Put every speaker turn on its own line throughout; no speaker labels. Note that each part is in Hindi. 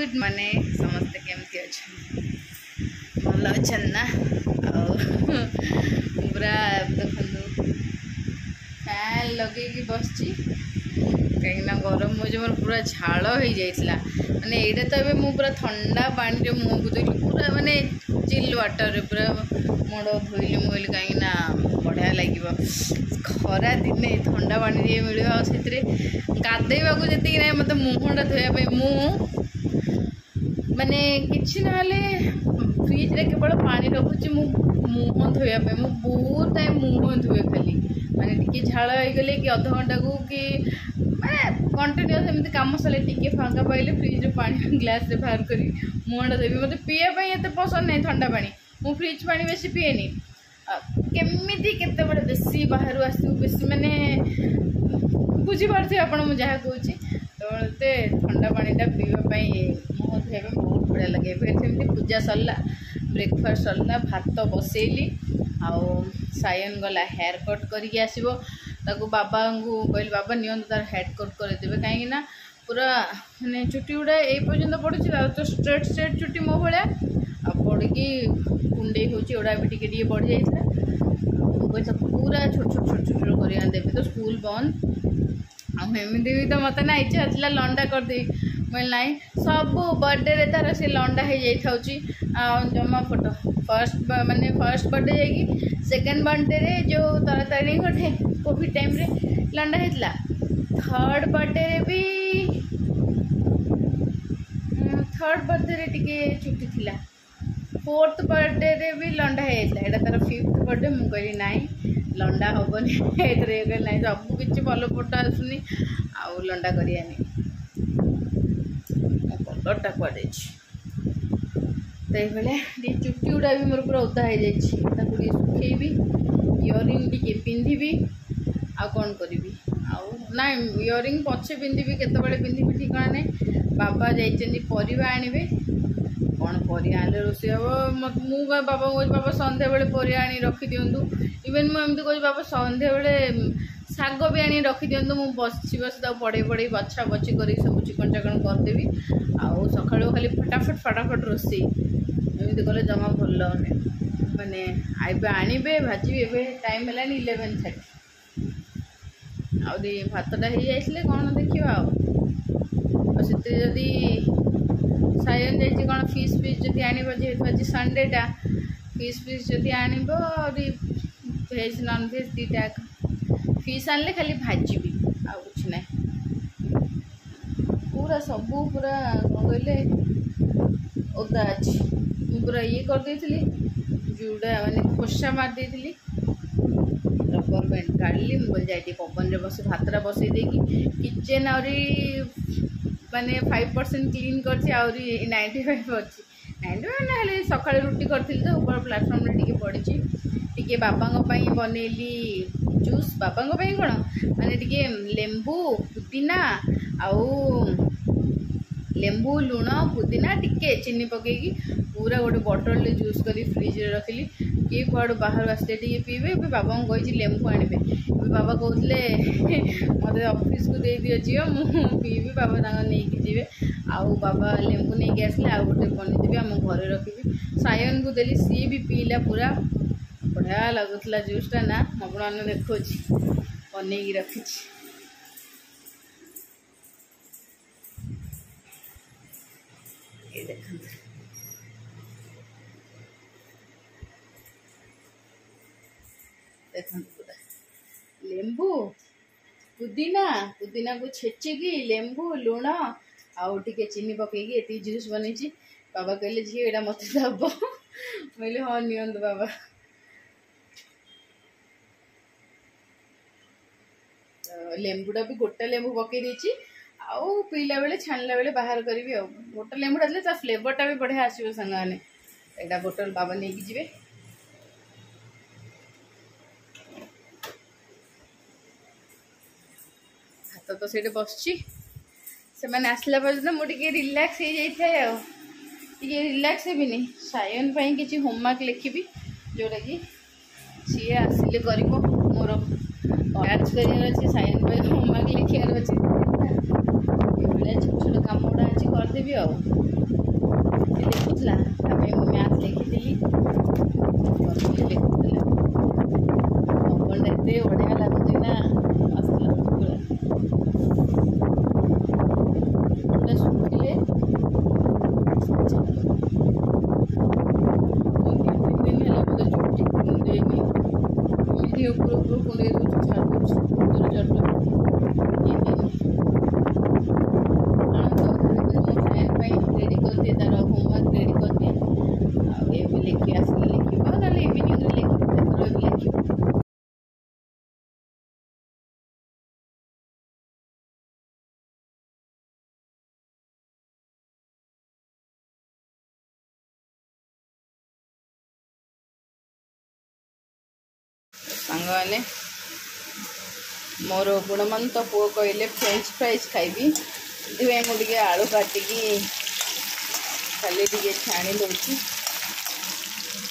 गुड माने समस्ते केमती अच्छा भल अच्छा ना पूरा देखो फैन लगे बस कहीं गरम मुझे मोर पूरा झाड़ हो जाइला माने एटा तो ये मु पूरा ठंडा पानी मुँह को धोली पूरा माने चिल वाटर पूरा मुंड धोइली मुझे कहीं बढ़िया लगे खरा दिने ठंडा पानी मिले से गाधेवा को जी ना मतलब मुहटा धोयापी माने किसी ना फ्रिज रे केवल पानी रखुची मुह धोयापी बहुत टाइम मुह धुए खाली माने टिके झाड़ हो गले कि अध घंटा को कि माने कंटिन्यूअस एमती काम सले टिके फांका पाइले फ्रिज रे पानी ग्लास रे बाहर करी मुहटा देवी मते पीया एत पसंद नहीं ठंडा पानी मु फ्रिज पानी बेसी पिएनी केमिति केते बड़े बेसी बाहर आसू बेसी माने बुझी पारथि आपण मु जहा कहूची तो मते ठंडा पानीटा पीवा मुह धोया बहुत बढ़िया लगे सेमती पूजा सरला ब्रेकफास्ट सरला भात बसैली आउ सायन गला हेयर कट करके आसो ताकू बाबा को कहली बाबा नियंत तार हेयर कट करदेवे कहीं पूरा माने चुटी गुड़ा ये पर्यटन पड़ी तो स्ट्रेट स्ट्रेट चुटी मो भाया आ पड़ी कुंडे होड़ा भी टे बढ़ी जाता कही पूरा छोट छोट छोट छोट कर देवी तो स्कूल बंद आमती भी तो मत ना इच्छा था लंडा करदे मैं नाई सब बर्थडे रे तार से लंडा हो जाए जमा फोटो फर्स्ट माने फर्स्ट बर्थडे जाकि सेकेंड बर्थडे रे जो ताराताड़ी गोटे कोविड टाइम रे लंडा होता थर्ड बर्थडे रे भी थर्ड बर्थडे रे टिके चुटी थिला फोर्थ बर्थडे रे भी लंडा होता है तार फिफ्थ बर्थडे मु कहली नाई लंडा हेनी ए ना सब किसी भल फोटो आसुनी आउ लंडा करियानी कलरटा कुआडे तो ये चुटी गुड़ा भी मोर पूरा ओदा हो जाए सुखेबी इयरिंग टी पिंधि आ कौन करी ना इयरिंग पछे पिंधि केतबेले पिंधि ठिकाना नहीं बाबा जाइछन्ती परिबा आनिबे कौन परिया आने रोषे हम मु बाबा कह बाबा संध्या बेले परिया आनी रखी दिंतु इवेन मुझे कह बाबा संध्या बेले शाग भी आनी रखी दिंतु मुझे बसी बस पड़े पड़े बछा बची कर सब चिकन चाकन करदेवी आउ सका खाली फटाफट रोषे एमती कले जमा भल लगने मैंने आइबे आणवे भाजी ए टाइम है 11:30 आदि भातटा हो जाइए कौन देखा आदि सायन जाइए कौन फिश जदि आनब जेहेतु आज संडेटा फिश जदि आनब भेज नॉन भेज दीटा फिश आनले खाली भाजी आ कुछ ना पूरा सबू पूरा कौन कहले ओदा अच्छी पूरा ये करदे जोड़ा माने खोसा मार दी रबर बैंड काढ़ी मुझे जाए पवन बस भातटा बसई देकी किचेन आहरी माने 5% क्लीन कर 95 अच्छी 95 सका रुटी करी तो ऊपर प्लाटफर्म टे पड़ी टी बाबा बनैली जूस बाबा कौन माने टे लेंबू पुदीना आउ लेंबू लुण पुदीना टिके चीनी पकईकी पूरा गोटे बटल जूस कर फ्रिज रे रखिली किए कुआड़ बाहर आसते पीबे बाबा को कही लेंबू आनबे बाबा कहते मत ऑफिस को दे दियो झील मु पीबी बाबा नहीं जी आउ बाबा लेंबू नहीं आसले आउ गोटे बनीदेवी आम घर रखी सायन को देली सी भी पीला पूरा बढ़िया लगुला जूसटा ना अपन देखो बन रखी देखो पूरा लेंबू पुदीना पुदीना को छेचिकी लेंबू लुण आउ टे चीनी पकईकी ये जूस बनी बाबा कहले झी एटा मत दब बोले हाँ नियंत बाबा तो लेंबूटा भी गोटे लेंबू पकई देछि आउ पीला बेले छाणला बेले बाहर करी गोटे लेंबूटा देले फ्लेवरटा भी बढ़िया आसो सांग एटा बोतल बाबा नहीं जी भात तो से बस से आसला पर्यटन मुझे रिलैक्स हो जाए रिलैक्स भी नहीं सायन किसी होमवर्क लिखी जोटा कि सी आसिले कर मोर कैच कर सायन होमवर्क लिखार अच्छे ଏଇଭଳିଆ ଛୋଟ ଛୋଟ କାମ ଗୁଡ଼ା ଅଛି କରିଦେବି ଆଉ। ଲେଖୁଥିଲା ତାପରେ ମୁଁ ମ୍ୟାଥ୍ ଲେଖିଥିଲି ଲେଖୁଥିଲା। ପବନଟା ଏତେ ବଢ଼ିଆ ଲାଗୁଛି ନା ମସ୍ତ ଲାଗୁଛି ପୁରା ଶୁଖିଲେ ଦିନ ହେଲା ମୋତେ ଚୁଟି କୁଣ୍ଡେଇନି ଏମିତି ଉପରୁ କୁଣ୍ଡେଇ ଦେଉଛି ଛାଡ଼ୁଛି ଚଟ ପାଇଁ ରେଡ଼ି କରିଦିଏ ତାର ହୋମୱାର୍କ ରେଡ଼ି କରିଦିଏ ଆଉ ଏବେ ଲେଖି ଆସିଲେ ଲେଖିବ ନହେଲେ ଇଭିନିଂରେ ଲେଖିବ ସେତେବେଳେ ବି ଲେଖିବ। ସାଙ୍ଗମାନେ ମୋର ଗୁଣମନ୍ତ ପୁଅ କହିଲେ ଫ୍ରେଞ୍ଚ ଫ୍ରାଇଜ୍ ଖାଇବି ସେଥିପାଇଁ ମୁଁ ଟିକେ ଆଳୁ କାଟିକି ଖାଲି ଟିକେ ଛାଣି ଦେଉଛି।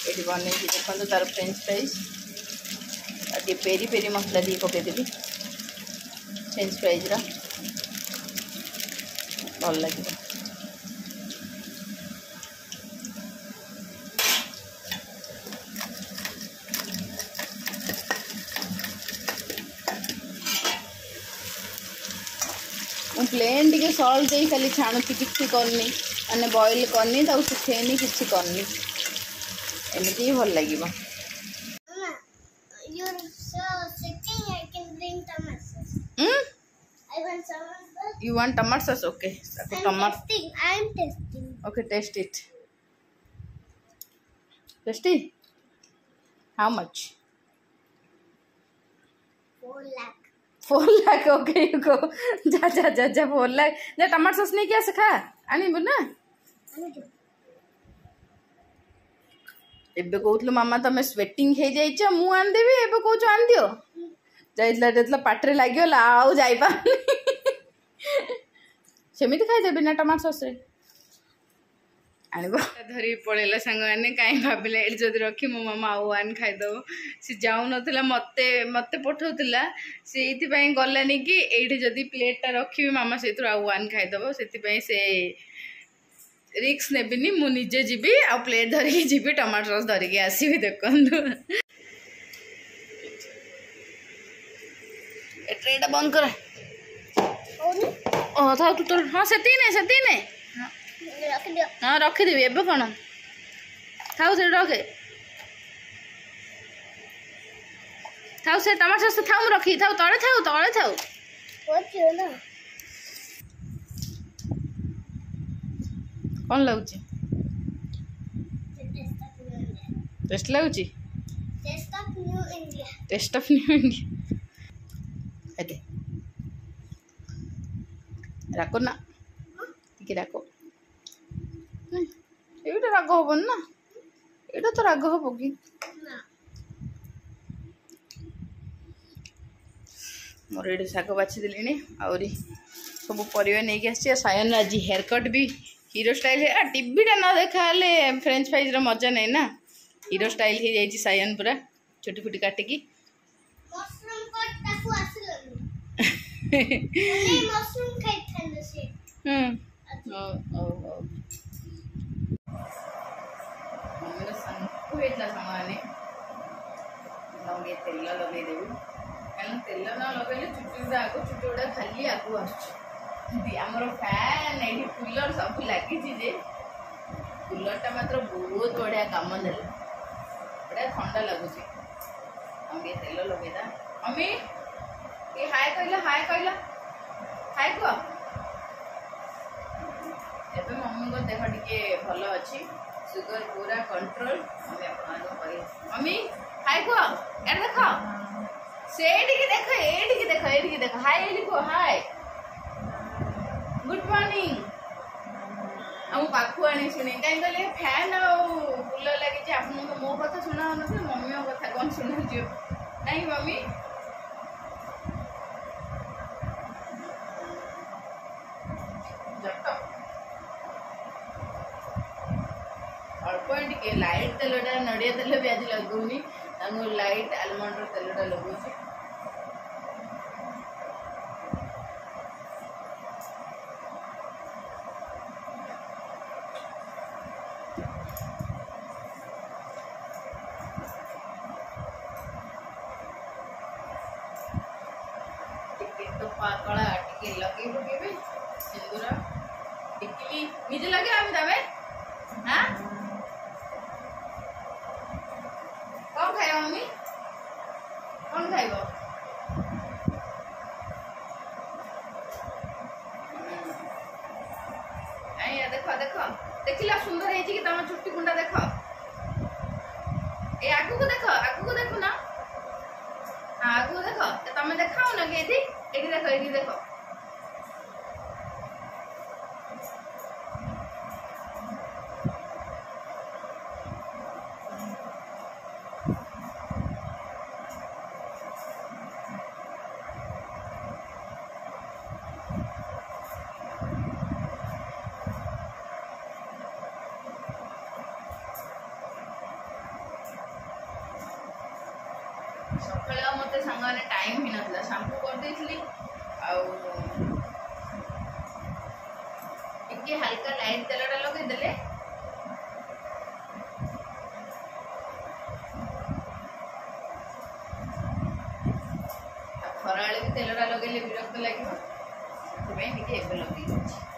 ଏଠି ବନେଇକି ଦେଖନ୍ତୁ ତାର ଫ୍ରେଞ୍ଚ ଫ୍ରାଇଜ୍ ଆଉ ଟିକେ ପେରି ପେରି ମସଲା ଟିକେ ପକାଇଦେବି ଫ୍ରେଞ୍ଚ ଫ୍ରାଇଜ୍ର ଭଲ ଲାଗିବ। ମୁଁ ପ୍ଲେନ୍ ଟିକେ ସଲ୍ଟ ଦେଇ ଖାଲି ଛାଣୁଛି କିଛି କରିନି ମାନେ ବଏଲ୍ କରିନି ତାକୁ ଶୁଖେଇନି କିଛି କରିନି ଏମିତି ହିଁ ଭଲ ଲାଗିବ। You want tomato sauce? Okay.
I'm testing.
Okay, taste it. Tasty? How much?
4 lakh.
4 lakh. Okay, you go. जा 4 lakh. जा टमाटर सॉस नहीं क्या सिखा आनी बुना एबे कहूतलो मामा तमे स्वेटिंग हे जाइछ मु आन देबी एबे कहूछ आन दियो जाइतला जेतला पाटरे लागियोला आउ जाइबा सेमिति खाइ जे बिना टमाटर सॉस रे आनिबो धरी पळेला संग माने काई भाबिले एडी जदी रखी मो मामा आउ आन खाइ दो से जाउ नथिला मते पठौतिला सेइति पई गलानी कि एडी जदी प्लेटटा रखी मामा सेतु आउ आन खाइ दबो सेति पई से रिक्स नेबिनी मु निजे जीबी आ प्लेट धरिकी जीबी टमाटर सॉस धरिकी आसीबी देखंदु ए ट्रेटा बंद कर ओ था तू तो हां सेती ने
रख दियो।
हां रखी देबी एबे कोन थाउ से रखे थाउ से टमाटर सॉस थाउ रखी थाउ तळे थाउ
होचियो ना
कौन लगुच टेस्ट लगुच टेस्ट ऑफ न्यू इंडिया अरे राको ना ठीक राको एटा राग हबन ना एटा तो राग हबो कि मोर एटी शाग बाछि देलिनी आउरी सब परिवा नहीं कि आसी सायन आज हेयर कट भी हीरो स्टाइल है टीवी ना देखा फ्रेंच फ्राइज रो मजा नहीं ना हीरो स्टाइल ही जाइए सायन पूरा छोटी छोटी काटिकी लगे तेल लगेदेवी कहीं तेल ना लगे चुटी आगो चुटी गुड़ा खाली आगू आमर फैन ये कूलर सब लगी कूलरटा मात्र बहुत बढ़िया काम देला बढ़िया ठंडा लगुच तेल लगेदा मम्मी ये हाय कहला हाय कह एबे मम्मी को देह टिके भल अच्छी सुगर पूरा कंट्रोल मम्मी हाय कह यार देख से देख हाय लिखो हाय गुड मॉर्निंग हम पाखु आनी शुणी कहीं कहले फैन कूलर लगी आप मो कथा शुणा मम्मी कथा कौन शुणु नहीं मम्मी अल्प टे लाइट तेलटा नड़िया तेल भी आज लगौनी लाइट आलमंड तेलटा लगुच कला टिके लगे पकेबे सिंदूर टिकली निजे लगे हम तमे हां कौन खाइबो मम्मी कौन खाइबो आइया देखो देखो देखिला सुंदर है कि तम चुट्टी कुंडा देखो ए आगु को देखो ना आगु देखो तमे देखाओ ना के एठी देखो सकाळ मते सांगाने टाइम ही नथला शैम्पू कर देथली टिके हल्का लाइट तेलटा लगे देले खराळे भी तेलटा लगेले विरक्त लागिबो सेबे टिके एबे लगे छी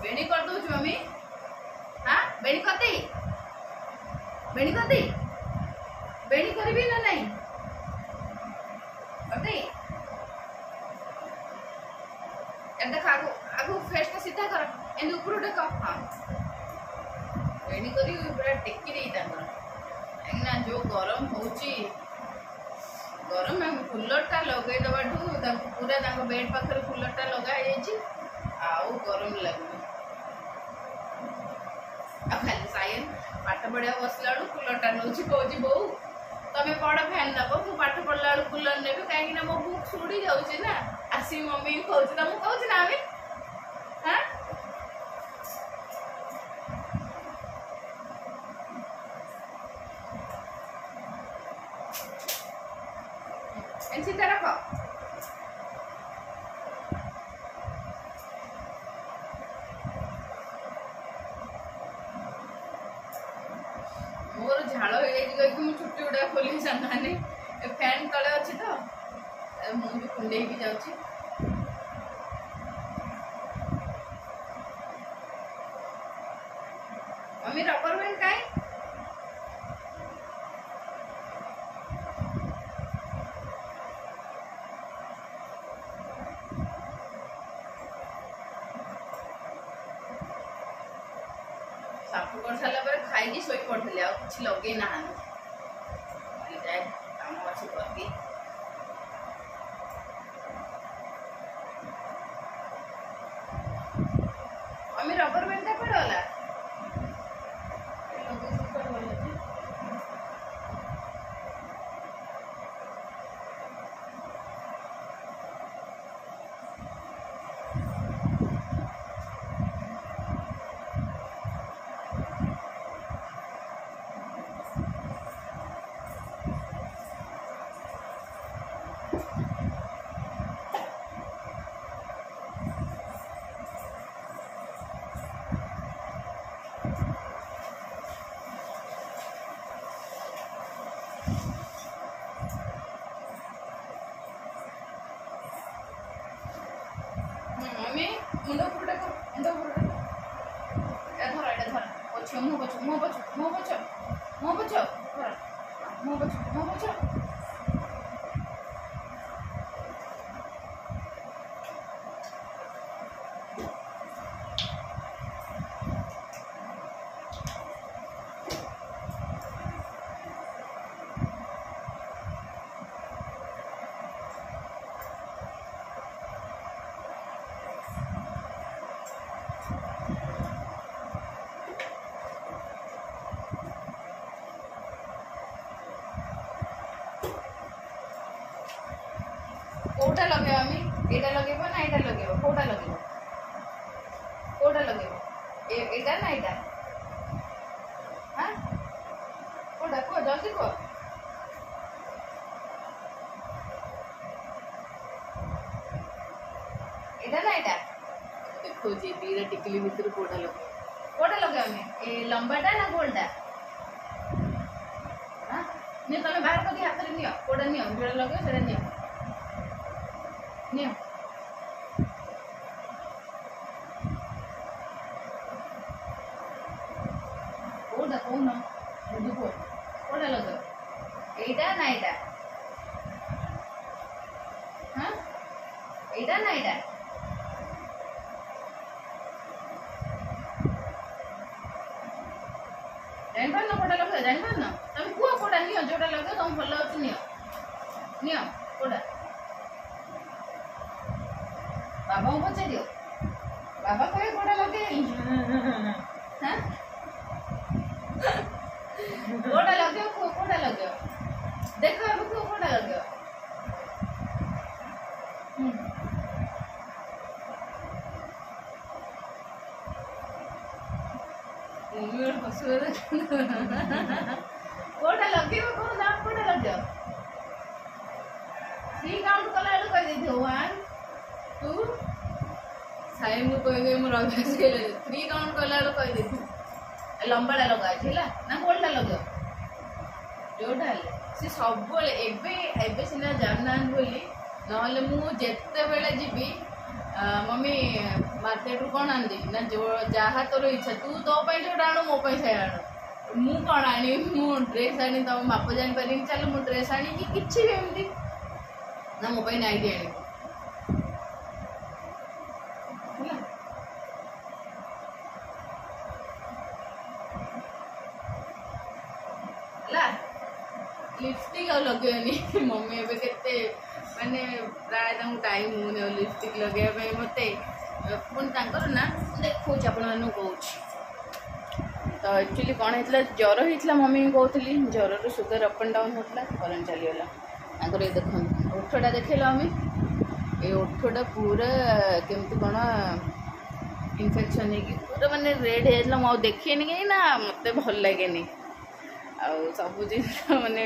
बेणी कर दो मम्मी हाँ बेणी करते बेणी करबी ना नहीं करते एंड आगु आगु फेस का सीधा कर एंड ऊपर देखो हाँ बेणी करी पूरा टेकी दे तांकर ना जो गरम होची गरम हम कूलर टा लगे दबाठू पूरा बेड पाखर कूलर टा लगा आउ गरम लगे खाली सायन पाठ पढ़ा बसला कूलर टा नौ कौच बो तमें बड़ फैन नब मु पाठ पढ़ला कूलर ने कहीं मो बुक सुड़ी जाऊे ना आसी मम्मी कहूँ ना मुझे कहूँ ना आम हाँ सीधा रख मोर झाड़ हो चुट्टी गुड़ा खोली सांगे फैन तले अच्छी तो मुझे भी कुंडे भी जाऊँ मम्मी रबर बैंड कहीं साफु कर सारा पर खाई शोई पड़े आ कि लगे ना जाए कम अच्छी करती मम्मी रबर बैंड पड़ला मम्मी मुंड ऊपर देखो मुंड ऊपर देखो धर धर पछ मुंह पछ कोटा लगे आमी एटा लगेबो ना एटा लगेबो कोटा लगेबो एटा ना एटा हां कोटा को जल्दी को देखो दीटा टिकली भितर कोटा लगे ए लंबाटा ना गोलटा हाँ नहीं तुम बाहर कर हाथ में नियो कोटा नियो जोड़ा लगे से नियो नियो कोटा कौन बुझो कोटा लगे एटा ना एटा हाँ एटा ना एटा जान कोटा लगे जान तुम कुआ कोटा नियो जोड़ा लगे तुम भल अच्छे नियो नियो कोटा बाबा को पचार दियो बाबा कहे कोटा लगे हाँ कोटा लगे कोटा लगे देखो अब कोटा लगे कोटा लगे कौन नाम कोटा लगे 3 काउंट कला कह दी 1 2 साई मु कह गए मोर अभ्यास के 3 काउंट कला कह दी लंबाटा लगा है ना गोलटा लगे जोटा सी सब एबे सीना जानना बोली नहले मु जेते बेले जीवी मम्मी मार्केट रू कौन आनी ना जो जहाँ तोर इच्छा तू तो जोटा आणु मो से आणु मु कौन आनी मु ड्रेस आनी तुम बाप जापारे चल मु ड्रेस आनी कि किसी भी एमती ना मो नाइटी आनी लिपस्टिक लगेनि मम्मी एवं के माने प्राय टाइम होने लिपस्टिक लगे मत पुणी ना देखो आप कहूँ तो एक्चुअली कौन होता ज्वर होता मम्मी कहती ज्वर रू सुगर अप एंड डाउन होता करेन्ट चलीगला ये देख ओठटा देखेल मम्मी ये ओठटा पूरा केमती कौन इन्फेक्शन है पूरा माने रेड होता मुझे देखेनि कहीं ना मत भल लगे सब जिन माने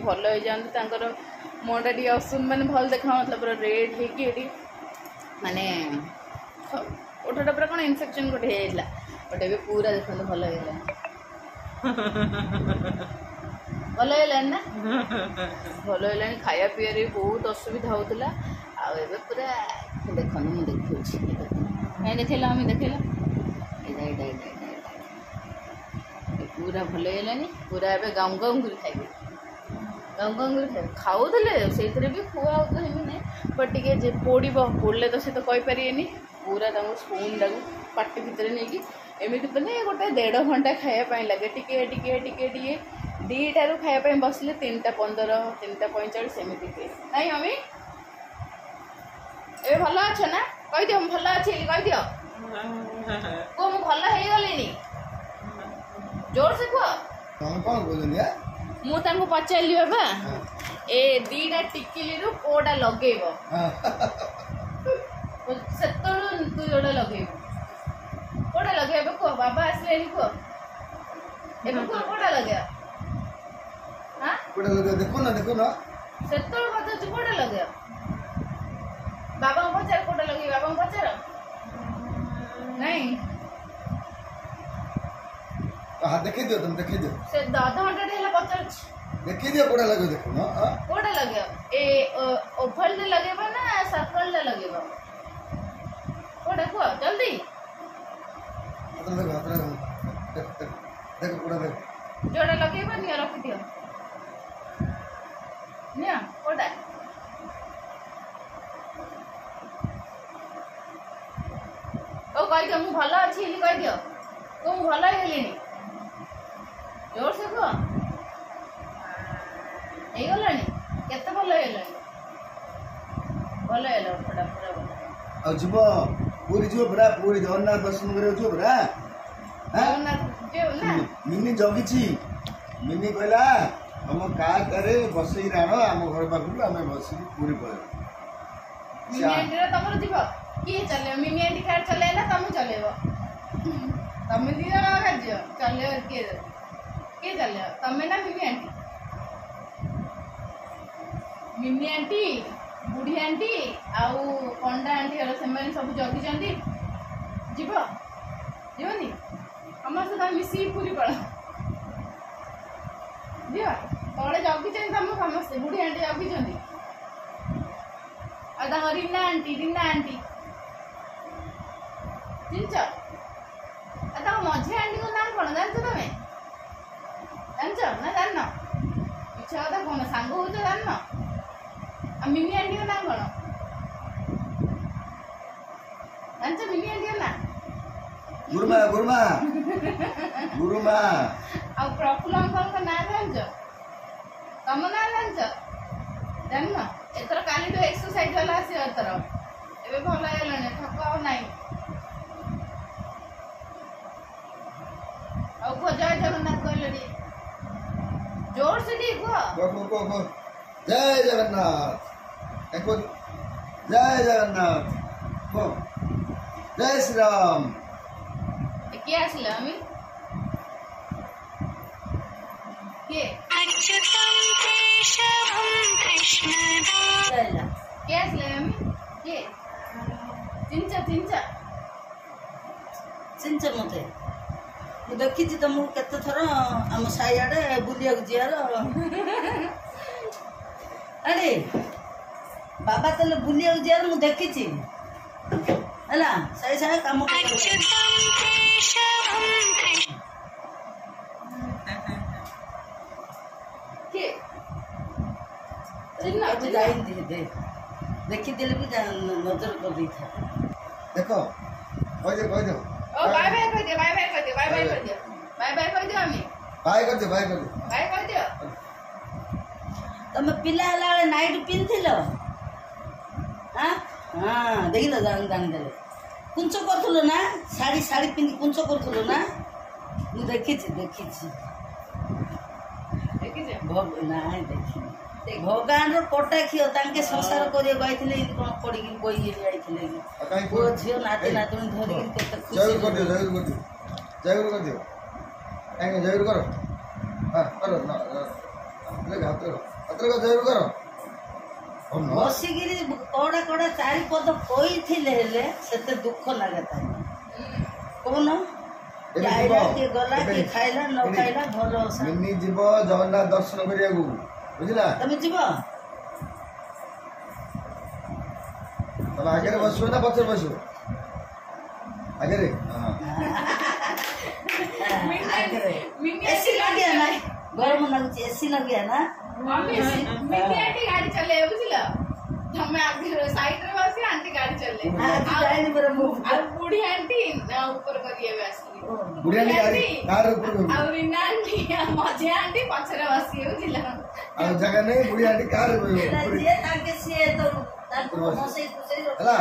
भल हो जाकर मुँटा टी असुम मैंने भल देखा मतलब पूरा रेड होगी माने ओठटा पूरा कौन इन्फेक्शन गोटे होता बट ए पूरा देखते भल हो भल है ना भल है खाया पीए बहुत असुविधा होता आए पूरा देख मुझे देखा देखेला आम देखेला पूरा भल है पूरा ए गाँव गाँव कर खाइबे गाँव गाँव कर खाइबे खाऊले से भी खुआ तो नहीं बट टे पोड़े तो सी तो कहींपारे पूरा स्पून टाक पाटी भितर नहीं एमती तो नहीं गोटे 1.5 घंटा खायापी लगे टिके टिके टिके टिके 2टारू खायापी बसले 3:15 3:45 एमती हुए नहीं मम्मी ए भल अच्छ ना कहीद भल अच्छे कहीद को मु भल हो गली जोर से कह मुझे पचारि बाबा ए 2टा टिकिली रू कोटा लगे से तू जोड़ा लगे कोटा लगे कह बाबा आसले कह कोटा लगे हाँ
देखो ना
से पचार कोटा लगे बाबा पचार कोटा लगे बाबा पचार नहीं
हाँ देखे दियो तुम देखे दियो
से 10 घंटा टे पचार
देखे दियो कोड़ा लगे देखो ना
कोटा लगे ए ओवल रे लगेबा ना सर्कल रे लगेबा कोटा को जल्दी
देखो कोड़ा देखो
जोड़ा लगेबा निया रख दियो निया कोटा ओ कह दियो मु भल अछि कह दियो को मु भल हेलिनी जोर से कह गलानी केते भल हेलानी भल हेला ओठटा पूरा भल
आ जीव पूरी जीव बरा पूरी जगन्नाथ दर्शन करे जीव बरा
जगन्नाथ जो ना
मिनी जगिछि मिनी कहला हम कार करे बसई राणो हम घर पाखु हम बसी पूरी पळे
मिनी एंटी रे तमरो जीव की चले मिनी एंटी कार चले ना तुम चलेबो तमे दियो ना काजियो चले के चले तमे ना मिनी आंटी बुढ़ी आंटी आउ पंडा आंटी सब जगी ଯିବ ଯିବନି ସମସ୍ତେ ତମେ ମିଶିକି ପୁରୀ ପଳ ଯିବା ତଳେ ଜଗିଛନ୍ତି ତମ ସମସ୍ତେ ବୁଢ଼ୀ ଆଣ୍ଟି ଜଗିଛନ୍ତି ଆଉ ତାଙ୍କ ରୀନା ଆଣ୍ଟି ଚିହ୍ନିଛ ଆଉ ତାଙ୍କ ମଝି ଆଣ୍ଟିଙ୍କ ନାଁ କ'ଣ ଜାଣିଛ ତମେ ଜାଣିଛ ନା ଜାଣିନ ମିଛ କଥା କ'ଣ ସାଙ୍ଗ ହଉଛ ଜାଣିନ ଆଉ ମିନି ଆଣ୍ଟିଙ୍କ ନାଁ କ'ଣ ଜାଣିଛ ମିନି ଆଣ୍ଟିଙ୍କ ନାଁ
ଗୁରୁମା
ଆଉ ପ୍ରଫୁଲ୍ଲ ଅଙ୍କଲଙ୍କ ନାଁ ଜାଣିଛ ତମ ନାଁ ଜାଣିଛ ଜାଣିନ ଏଥର କାଲିଠୁ ଏକ୍ସରସାଇଜ ବାଲା ଆସିବ ଏଥର ଏବେ ଭଲ ହେଇଗଲାଣି ଠକ ଆଉ ନାହିଁ ଆଉ କୁହ ଜୟ ଜଗନ୍ନାଥ କହିଲ ଟିକେ ଜୋର ସେ ଟିକେ କୁହ
ଜୟ ଜଗନ୍ନାଥ ଜୟ ଜଗନ୍ନାଥ ଜୟ ଶ୍ରୀରାମ
କିଏ ଆସିଲା আমি କିଏ କିଏ ଆସିଲେ আমি କିଏ
ଚିହ୍ନିଛ ମତେ ମୁଁ ଦେଖିଛି ତମକୁ କେତେ ଥର ଆମ ସାଇଆଡେ ବୁଲିବାକୁ ଯିବାର ଆରେ ବାବା ତାହେଲେ ବୁଲିବାକୁ ଯିବାର ମୁଁ ଦେଖିଛି ହେଲା ସାଇ ସାଇ କାମ ଯାଇନି ଦେଖିଦେଲେ ବି ନଜର କରିଦେଇଥା
ଦେଖ କହିଦିଅ
ବାଇ କହିଦିଅ ଆମେ
ବାଇ କରିଦିଅ
ତମେ ପିଲା ହେଲା ବେଳେ ନାଇଟ୍ ପିନ୍ଧିଥିଲ ହଁ ଦେଖିଲ ଜାଣିଦେଲେ କୁଞ୍ଚ କରୁଥିଲ ନା ଶାଢ଼ୀ ପିନ୍ଧି କୁଞ୍ଚ କରୁଥିଲ ନା ମୁଁ ଦେଖିଛି ନାଇଁ ଦେଖିନି ଭଗବାନର କଟା କ୍ଷୀର ତାଙ୍କେ ସଂସାର କରିବାକୁ ଆଇଥିଲେ ଏମିତି କ'ଣ ପଡ଼ିକି ବହି ଯାଇଥିଲେ କି ପୁଅ ଝିଅ ନାତି ନାତୁଣୀ ଧରିକି କେତେ ଖୁସି
ଜୟ କରିଦିଅ ଜୟ କର
ବସିକିରି କଡ଼ା ଚାରିପଦ କହିଥିଲେ ହେଲେ ସେତେ ଦୁଃଖ ଲାଗେ ତାଙ୍କୁ କହୁନ କିଏ ଗଲା କିଏ ଖାଇଲା ନ ଖାଇଲା ଭଲ
ଯିବ ଜଗନ୍ନାଥ ଦର୍ଶନ କରିବାକୁ ବୁଝିଲା
ତମେ ଯିବ
ତମେ ଆଗରେ ବସିବ ନା ପଛରେ ବସିବ ଆଗରେ
ଏସି ଲଗିଆ ନା ଗରମ ଲାଗୁଛି ଏସି ଲଗିଆ ନା
ଗାଡି ଚଲେଇବ ବୁଝିଲ ତମେ ଆଗରେ ସାଇଡରେ ବସି ଆଣ୍ଟି ଗାଡି ଚଲେଇ ବୁଢୀ ଆଣ୍ଟି ଉପରେ କରି ଏବେ ଆସିଲି ଆଉ ରୀନା ଆଣ୍ଟି ମଝି ଆଣ୍ଟି ପଛରେ ବସିବେ ବୁଝିଲ
ଆଉ ଜାଗା ନେଇ ବୁଢୀ ଆଣ୍ଟି କାର
ତାଙ୍କେ ସିଏ ତ
ହେଲା